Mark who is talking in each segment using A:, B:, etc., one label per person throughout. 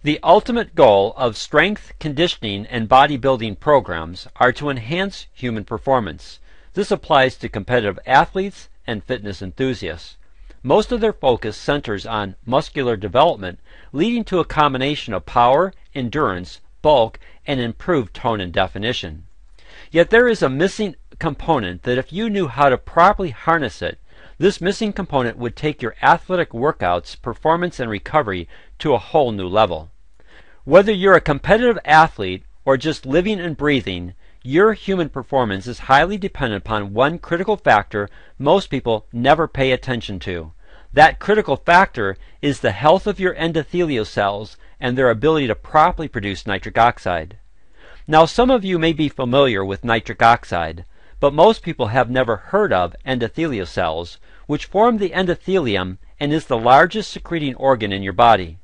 A: The ultimate goal of strength, conditioning, and bodybuilding programs are to enhance human performance. This applies to competitive athletes and fitness enthusiasts. Most of their focus centers on muscular development, leading to a combination of power, endurance, bulk, and improved tone and definition. Yet there is a missing component that if you knew how to properly harness it, this missing component would take your athletic workouts, performance, and recovery to a whole new level. Whether you're a competitive athlete or just living and breathing, your human performance is highly dependent upon one critical factor most people never pay attention to. That critical factor is the health of your endothelial cells and their ability to properly produce nitric oxide. Now, some of you may be familiar with nitric oxide, but most people have never heard of endothelial cells, which form the endothelium and is the largest secreting organ in your body.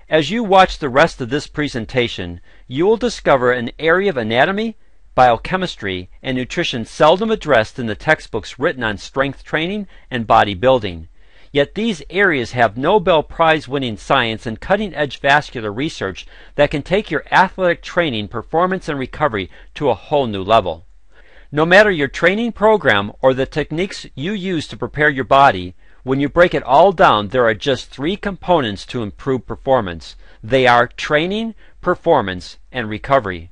A: As you watch the rest of this presentation, you will discover an area of anatomy, biochemistry, and nutrition seldom addressed in the textbooks written on strength training and bodybuilding. Yet these areas have Nobel Prize-winning science and cutting-edge vascular research that can take your athletic training, performance, and recovery to a whole new level. No matter your training program or the techniques you use to prepare your body, when you break it all down, there are just three components to improve performance. They are training, performance, and recovery.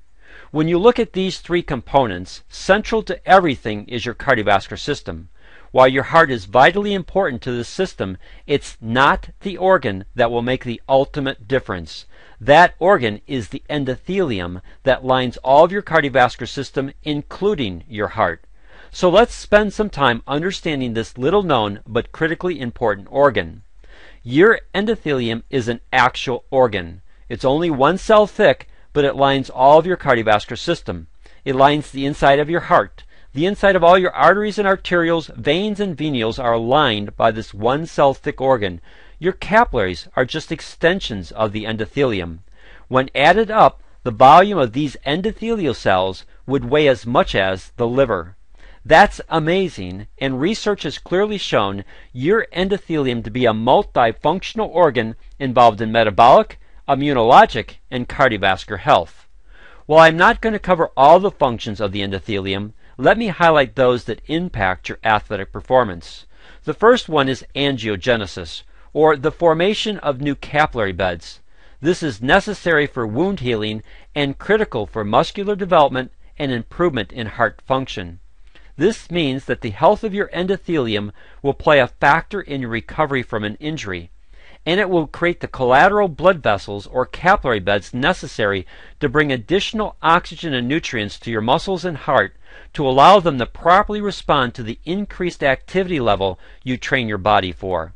A: When you look at these three components, central to everything is your cardiovascular system. While your heart is vitally important to this system, it's not the organ that will make the ultimate difference. That organ is the endothelium that lines all of your cardiovascular system, including your heart. So let's spend some time understanding this little known but critically important organ. Your endothelium is an actual organ. It's only one cell thick, but it lines all of your cardiovascular system. It lines the inside of your heart. The inside of all your arteries and arterioles, veins, and venules are lined by this one cell thick organ. Your capillaries are just extensions of the endothelium. When added up, the volume of these endothelial cells would weigh as much as the liver. That's amazing, and research has clearly shown your endothelium to be a multifunctional organ involved in metabolic, immunologic, and cardiovascular health. While I'm not going to cover all the functions of the endothelium, let me highlight those that impact your athletic performance. The first one is angiogenesis, or the formation of new capillary beds. This is necessary for wound healing and critical for muscular development and improvement in heart function. This means that the health of your endothelium will play a factor in your recovery from an injury, and it will create the collateral blood vessels or capillary beds necessary to bring additional oxygen and nutrients to your muscles and heart to allow them to properly respond to the increased activity level you train your body for.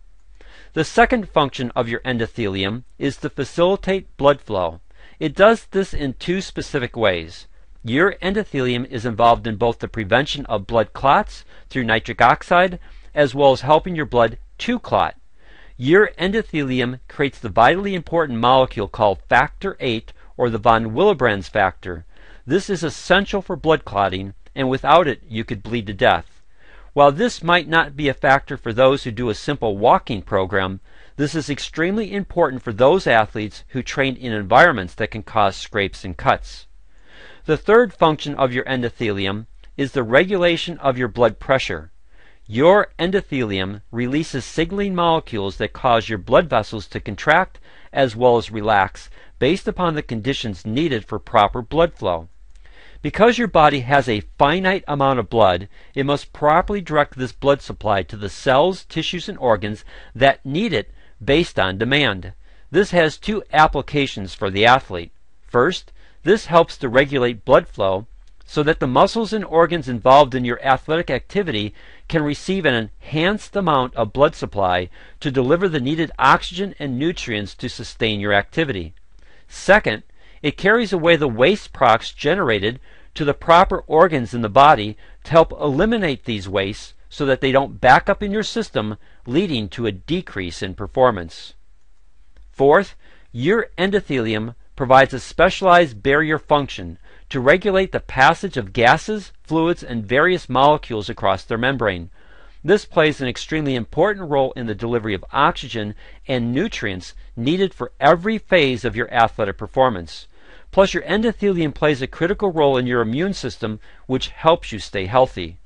A: The second function of your endothelium is to facilitate blood flow. It does this in two specific ways. Your endothelium is involved in both the prevention of blood clots through nitric oxide, as well as helping your blood to clot. Your endothelium creates the vitally important molecule called factor VIII, or the von Willebrand's factor. This is essential for blood clotting, and without it you could bleed to death. While this might not be a factor for those who do a simple walking program, this is extremely important for those athletes who train in environments that can cause scrapes and cuts. The third function of your endothelium is the regulation of your blood pressure. Your endothelium releases signaling molecules that cause your blood vessels to contract as well as relax based upon the conditions needed for proper blood flow. Because your body has a finite amount of blood, it must properly direct this blood supply to the cells, tissues, and organs that need it based on demand. This has two applications for the athlete. First, this helps to regulate blood flow so that the muscles and organs involved in your athletic activity can receive an enhanced amount of blood supply to deliver the needed oxygen and nutrients to sustain your activity. Second, it carries away the waste products generated to the proper organs in the body to help eliminate these wastes so that they don't back up in your system, leading to a decrease in performance. Fourth, your endothelium provides a specialized barrier function to regulate the passage of gases, fluids, and various molecules across their membrane. This plays an extremely important role in the delivery of oxygen and nutrients needed for every phase of your athletic performance. Plus, your endothelium plays a critical role in your immune system, which helps you stay healthy.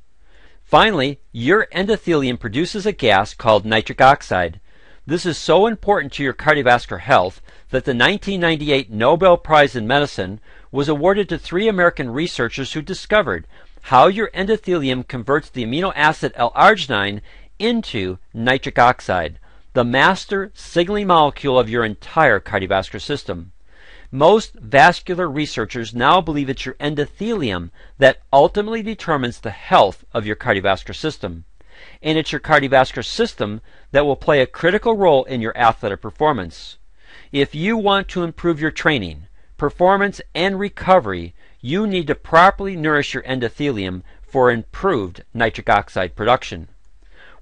A: Finally, your endothelium produces a gas called nitric oxide. This is so important to your cardiovascular health that the 1998 Nobel Prize in Medicine was awarded to 3 American researchers who discovered how your endothelium converts the amino acid L-Arginine into nitric oxide, the master signaling molecule of your entire cardiovascular system. Most vascular researchers now believe it's your endothelium that ultimately determines the health of your cardiovascular system. And it's your cardiovascular system that will play a critical role in your athletic performance. If you want to improve your training, performance, and recovery, you need to properly nourish your endothelium for improved nitric oxide production.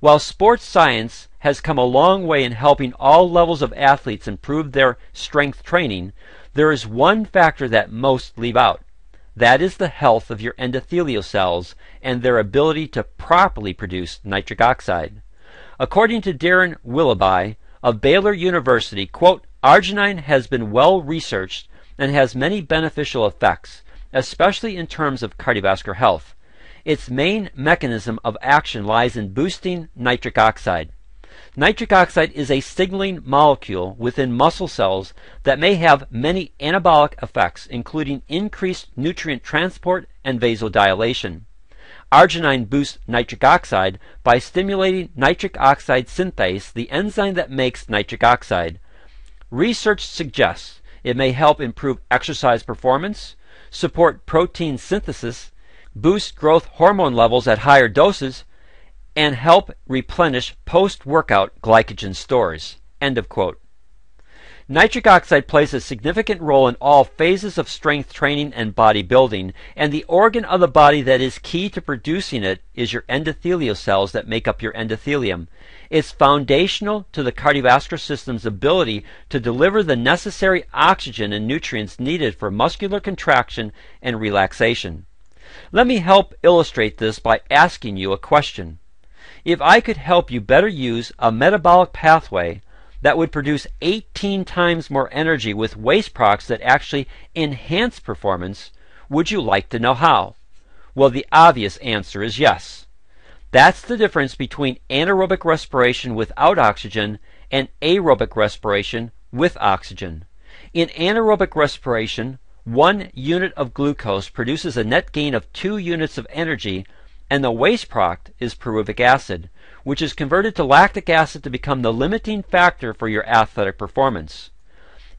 A: While sports science has come a long way in helping all levels of athletes improve their strength training, there is one factor that most leave out. That is the health of your endothelial cells and their ability to properly produce nitric oxide. According to Darren Willoughby of Baylor University, quote, "Arginine has been well researched and has many beneficial effects, especially in terms of cardiovascular health. Its main mechanism of action lies in boosting nitric oxide. Nitric oxide is a signaling molecule within muscle cells that may have many anabolic effects, including increased nutrient transport and vasodilation. Arginine boosts nitric oxide by stimulating nitric oxide synthase, the enzyme that makes nitric oxide. Research suggests it may help improve exercise performance, support protein synthesis, boost growth hormone levels at higher doses, and help replenish post-workout glycogen stores." End of quote. Nitric oxide plays a significant role in all phases of strength training and bodybuilding, and the organ of the body that is key to producing it is your endothelial cells that make up your endothelium. It's foundational to the cardiovascular system's ability to deliver the necessary oxygen and nutrients needed for muscular contraction and relaxation. Let me help illustrate this by asking you a question. If I could help you better use a metabolic pathway that would produce 18 times more energy with waste products that actually enhance performance, would you like to know how? Well, the obvious answer is yes. That's the difference between anaerobic respiration without oxygen and aerobic respiration with oxygen. In anaerobic respiration, 1 unit of glucose produces a net gain of 2 units of energy, and the waste product is pyruvic acid, which is converted to lactic acid to become the limiting factor for your athletic performance.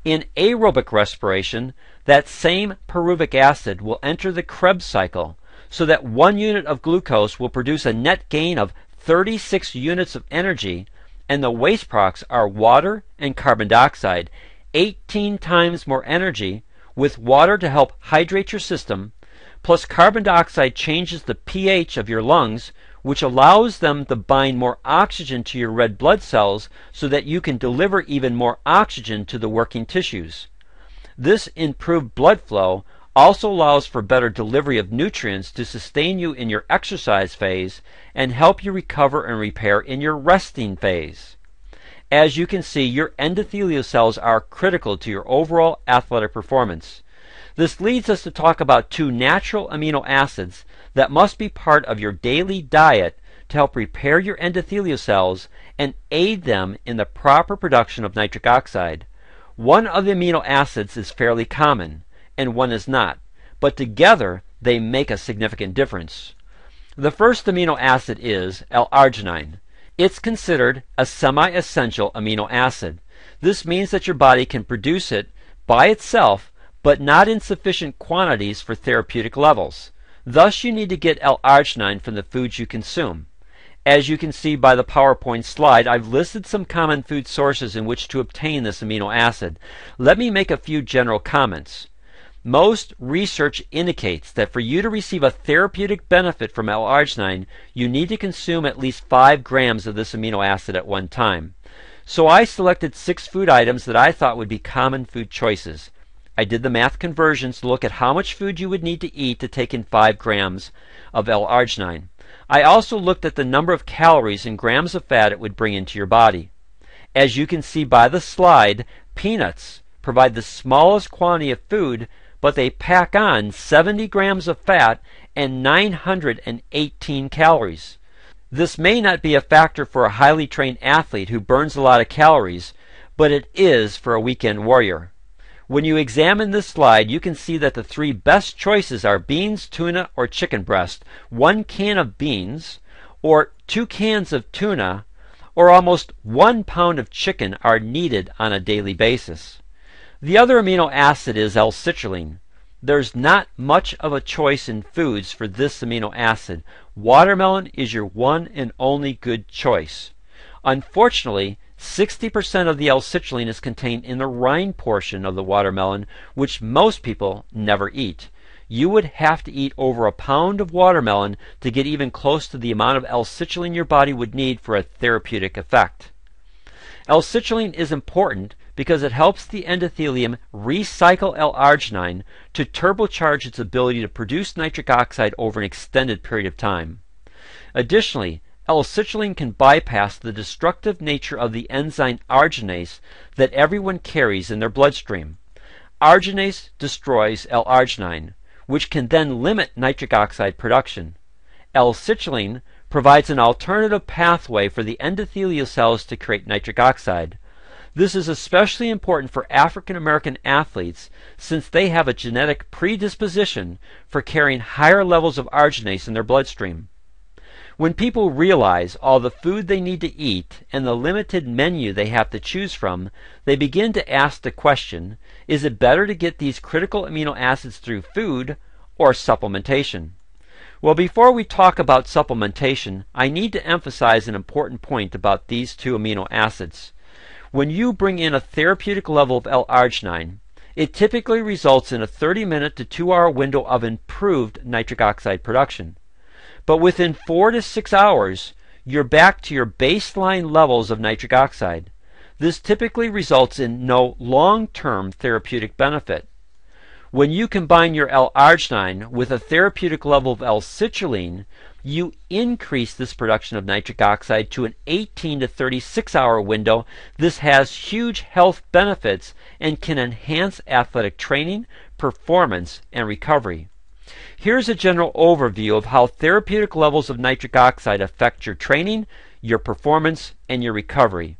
A: In aerobic respiration, that same pyruvic acid will enter the Krebs cycle, so that 1 unit of glucose will produce a net gain of 36 units of energy, and the waste products are water and carbon dioxide, 18 times more energy, with water to help hydrate your system, plus carbon dioxide changes the pH of your lungs, which allows them to bind more oxygen to your red blood cells so that you can deliver even more oxygen to the working tissues. This improved blood flow also allows for better delivery of nutrients to sustain you in your exercise phase and help you recover and repair in your resting phase. As you can see, your endothelial cells are critical to your overall athletic performance. This leads us to talk about 2 natural amino acids that must be part of your daily diet to help repair your endothelial cells and aid them in the proper production of nitric oxide. One of the amino acids is fairly common, and one is not, but together they make a significant difference. The first amino acid is L-Arginine. It's considered a semi-essential amino acid. This means that your body can produce it by itself, but not in sufficient quantities for therapeutic levels. Thus, you need to get L-Arginine from the foods you consume. As you can see by the PowerPoint slide, I've listed some common food sources in which to obtain this amino acid. Let me make a few general comments. Most research indicates that for you to receive a therapeutic benefit from L-Arginine, you need to consume at least 5 grams of this amino acid at one time. So I selected 6 food items that I thought would be common food choices. I did the math conversions to look at how much food you would need to eat to take in 5 grams of L-Arginine. I also looked at the number of calories and grams of fat it would bring into your body. As you can see by the slide, peanuts provide the smallest quantity of food, but they pack on 70 grams of fat and 918 calories. This may not be a factor for a highly trained athlete who burns a lot of calories, but it is for a weekend warrior. When you examine this slide, you can see that the three best choices are beans, tuna, or chicken breast, 1 can of beans, or 2 cans of tuna, or almost 1 pound of chicken are needed on a daily basis. The other amino acid is L-Citrulline. There's not much of a choice in foods for this amino acid. Watermelon is your one and only good choice. Unfortunately, 60% of the L-Citrulline is contained in the rind portion of the watermelon, which most people never eat. You would have to eat over a pound of watermelon to get even close to the amount of L-Citrulline your body would need for a therapeutic effect. L-Citrulline is important because it helps the endothelium recycle L-Arginine to turbocharge its ability to produce nitric oxide over an extended period of time. Additionally, L-Citrulline can bypass the destructive nature of the enzyme arginase that everyone carries in their bloodstream. Arginase destroys L-Arginine, which can then limit nitric oxide production. L-Citrulline provides an alternative pathway for the endothelial cells to create nitric oxide. This is especially important for African American athletes since they have a genetic predisposition for carrying higher levels of arginase in their bloodstream. When people realize all the food they need to eat and the limited menu they have to choose from, they begin to ask the question, is it better to get these critical amino acids through food or supplementation? Well, before we talk about supplementation, I need to emphasize an important point about these two amino acids. When you bring in a therapeutic level of L-Arginine, it typically results in a 30-minute to 2-hour window of improved nitric oxide production. But within 4 to 6 hours, you're back to your baseline levels of nitric oxide. This typically results in no long-term therapeutic benefit. When you combine your L-Arginine with a therapeutic level of L-Citrulline, you increase this production of nitric oxide to an 18 to 36 hour window. This has huge health benefits and can enhance athletic training, performance, and recovery. Here's a general overview of how therapeutic levels of nitric oxide affect your training, your performance, and your recovery.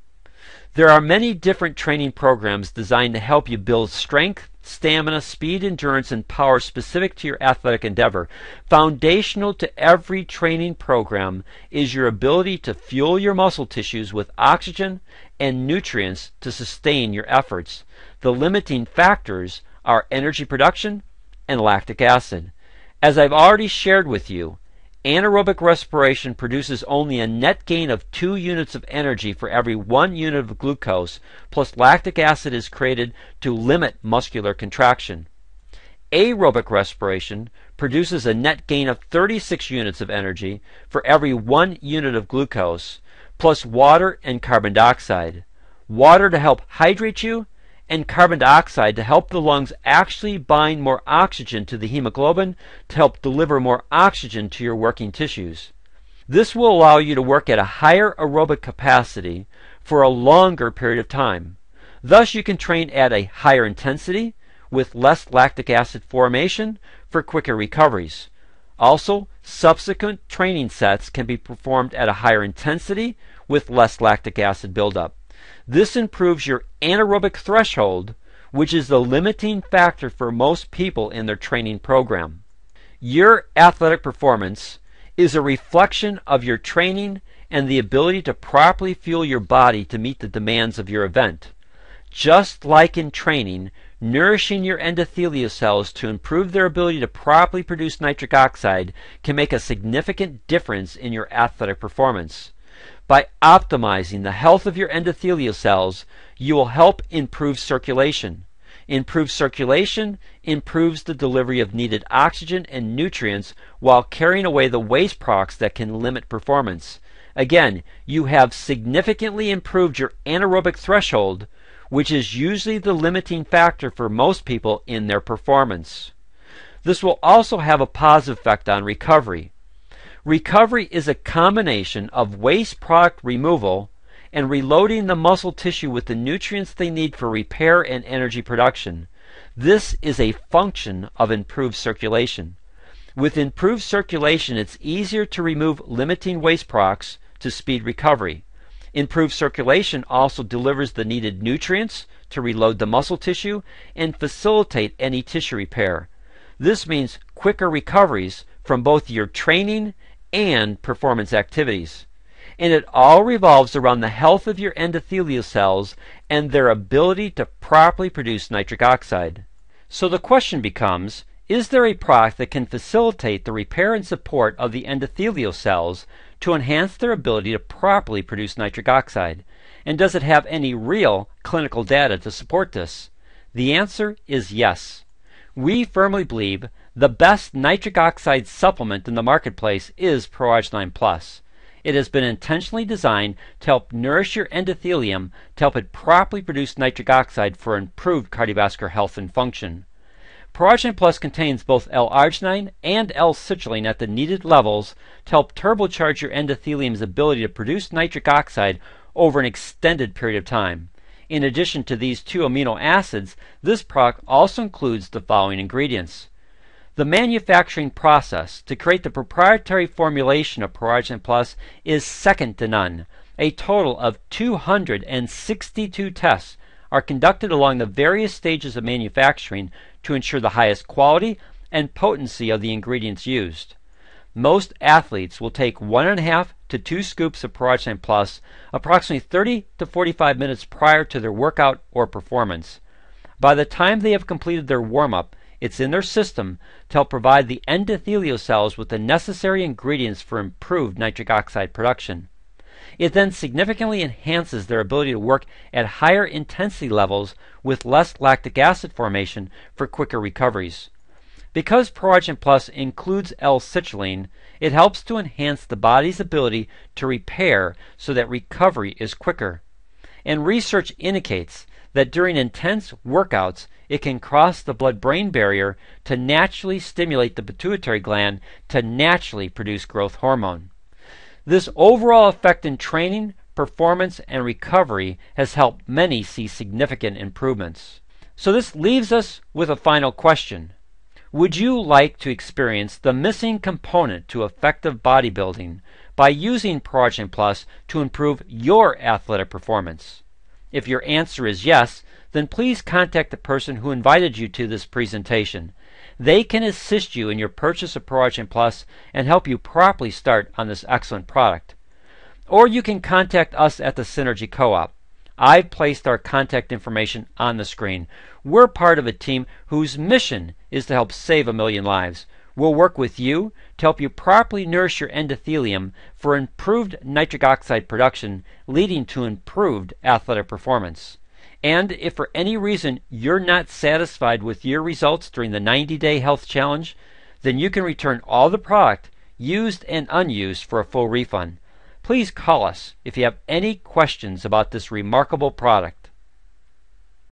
A: There are many different training programs designed to help you build strength, stamina, speed, endurance, and power specific to your athletic endeavor. Foundational to every training program is your ability to fuel your muscle tissues with oxygen and nutrients to sustain your efforts. The limiting factors are energy production and lactic acid. As I've already shared with you, anaerobic respiration produces only a net gain of 2 units of energy for every 1 unit of glucose, plus lactic acid is created to limit muscular contraction. Aerobic respiration produces a net gain of 36 units of energy for every 1 unit of glucose, plus water and carbon dioxide. Water to help hydrate you, and carbon dioxide to help the lungs actually bind more oxygen to the hemoglobin to help deliver more oxygen to your working tissues. This will allow you to work at a higher aerobic capacity for a longer period of time. Thus, you can train at a higher intensity with less lactic acid formation for quicker recoveries. Also, subsequent training sets can be performed at a higher intensity with less lactic acid buildup. This improves your anaerobic threshold, which is the limiting factor for most people in their training program. Your athletic performance is a reflection of your training and the ability to properly fuel your body to meet the demands of your event. Just like in training, nourishing your endothelial cells to improve their ability to properly produce nitric oxide can make a significant difference in your athletic performance. By optimizing the health of your endothelial cells, you will help improve circulation. Improved circulation improves the delivery of needed oxygen and nutrients while carrying away the waste products that can limit performance. Again, you have significantly improved your anaerobic threshold, which is usually the limiting factor for most people in their performance. This will also have a positive effect on recovery. Recovery is a combination of waste product removal and reloading the muscle tissue with the nutrients they need for repair and energy production. This is a function of improved circulation. With improved circulation, it's easier to remove limiting waste products to speed recovery. Improved circulation also delivers the needed nutrients to reload the muscle tissue and facilitate any tissue repair. This means quicker recoveries from both your training and performance activities. And it all revolves around the health of your endothelial cells and their ability to properly produce nitric oxide. So the question becomes, is there a product that can facilitate the repair and support of the endothelial cells to enhance their ability to properly produce nitric oxide? And does it have any real clinical data to support this? The answer is yes. We firmly believe the best nitric oxide supplement in the marketplace is ProArgi-9 Plus. It has been intentionally designed to help nourish your endothelium to help it properly produce nitric oxide for improved cardiovascular health and function. ProArgi-9 Plus contains both L-Arginine and L-Citrulline at the needed levels to help turbocharge your endothelium's ability to produce nitric oxide over an extended period of time. In addition to these two amino acids, this product also includes the following ingredients. The manufacturing process to create the proprietary formulation of ProArgi-9 Plus is second to none. A total of 262 tests are conducted along the various stages of manufacturing to ensure the highest quality and potency of the ingredients used. Most athletes will take 1.5 to 2 scoops of ProArgi-9 Plus approximately 30 to 45 minutes prior to their workout or performance. By the time they have completed their warm-up, it's in their system to help provide the endothelial cells with the necessary ingredients for improved nitric oxide production. It then significantly enhances their ability to work at higher intensity levels with less lactic acid formation for quicker recoveries. Because ProArgi-9 Plus includes L-Citrulline, it helps to enhance the body's ability to repair so that recovery is quicker. And research indicates that during intense workouts, it can cross the blood-brain barrier to naturally stimulate the pituitary gland to naturally produce growth hormone. This overall effect in training, performance, and recovery has helped many see significant improvements. So this leaves us with a final question. Would you like to experience the missing component to effective bodybuilding by using ProArgi-9 Plus to improve your athletic performance? If your answer is yes, then please contact the person who invited you to this presentation. They can assist you in your purchase of ProArgi-9 Plus and help you properly start on this excellent product. Or you can contact us at the Synergy Co-op. I've placed our contact information on the screen. We're part of a team whose mission is to help save 1 million lives. We'll work with you to help you properly nourish your endothelium for improved nitric oxide production, leading to improved athletic performance. And if for any reason you're not satisfied with your results during the 90-day health challenge, then you can return all the product, used and unused, for a full refund. Please call us if you have any questions about this remarkable product.